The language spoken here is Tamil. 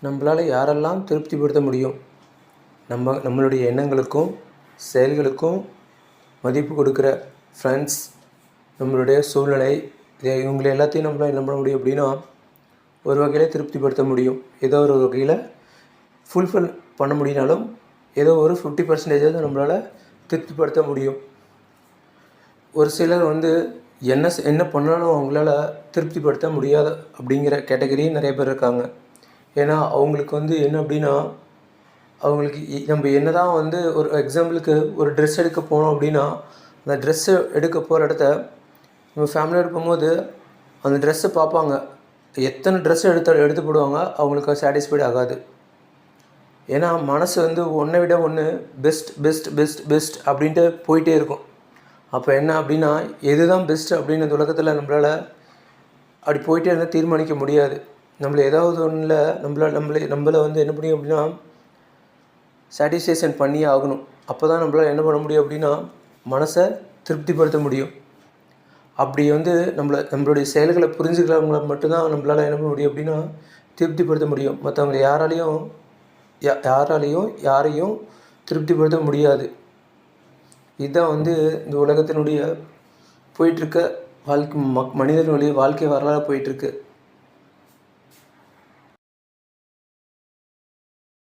நம்மளால் யாரெல்லாம் திருப்திப்படுத்த முடியும்? நம்மளுடைய எண்ணங்களுக்கும் செயல்களுக்கும் மதிப்பு கொடுக்குற ஃப்ரெண்ட்ஸ், நம்மளுடைய சூழ்நிலை, இவங்களை எல்லாத்தையும் நம்மளால் என்ன பண்ண முடியும் அப்படின்னா, ஒரு வகையில் திருப்திப்படுத்த முடியும். ஏதோ ஒரு வகையில் ஃபுல்ஃபில் பண்ண முடியினாலும் ஏதோ ஒரு 50% நம்மளால் திருப்திப்படுத்த முடியும். ஒரு சிலர் என்ன பண்ணாலும் அவங்களால திருப்திப்படுத்த முடியாத அப்படிங்கிற கேட்டகரியும் நிறைய பேர் இருக்காங்க. ஏன்னா அவங்களுக்கு என்ன அப்படின்னா, அவங்களுக்கு நம்ம என்ன தான் ஒரு எக்ஸாம்பிளுக்கு ஒரு ட்ரெஸ் எடுக்க போனோம் அப்படின்னா, அந்த ட்ரெஸ்ஸு எடுக்க போகிற இடத்த நம்ம ஃபேமிலியோடு போகும்போது அந்த ட்ரெஸ்ஸை பார்ப்பாங்க. எத்தனை ட்ரெஸ் எடுத்து போடுவாங்க, அவங்களுக்கு சாட்டிஸ்ஃபைடு ஆகாது. ஏன்னா மனசு ஒன்றை விட ஒன்று பெஸ்ட் பெஸ்ட் பெஸ்ட் பெஸ்ட் அப்படின்ட்டு போயிட்டே இருக்கும். அப்போ என்ன அப்படின்னா, எது தான் பெஸ்ட்டு அப்படின்னு இந்த உலகத்தில் நம்மளால் அப்படி போயிட்டே இருந்தால் தீர்மானிக்க முடியாது. நம்மளை ஏதாவது ஒன்றில் நம்மளை என்ன முடியும் அப்படின்னா, சாட்டிஸ்ஃபேக்ஷன் பண்ணியே ஆகணும். அப்போ தான் நம்மளால் என்ன பண்ண முடியும் அப்படின்னா, மனசை திருப்திப்படுத்த முடியும். அப்படி நம்மளுடைய செயல்களை புரிஞ்சுக்கிறவங்கள மட்டும்தான் நம்மளால் என்ன பண்ண முடியும் அப்படின்னா, திருப்திப்படுத்த முடியும். மற்றவங்களை யாரையும் திருப்திப்படுத்த முடியாது. இதுதான் இந்த உலகத்தினுடைய போயிட்டுருக்க மனிதனுடைய வாழ்க்கை வரலாறு போயிட்டுருக்கு.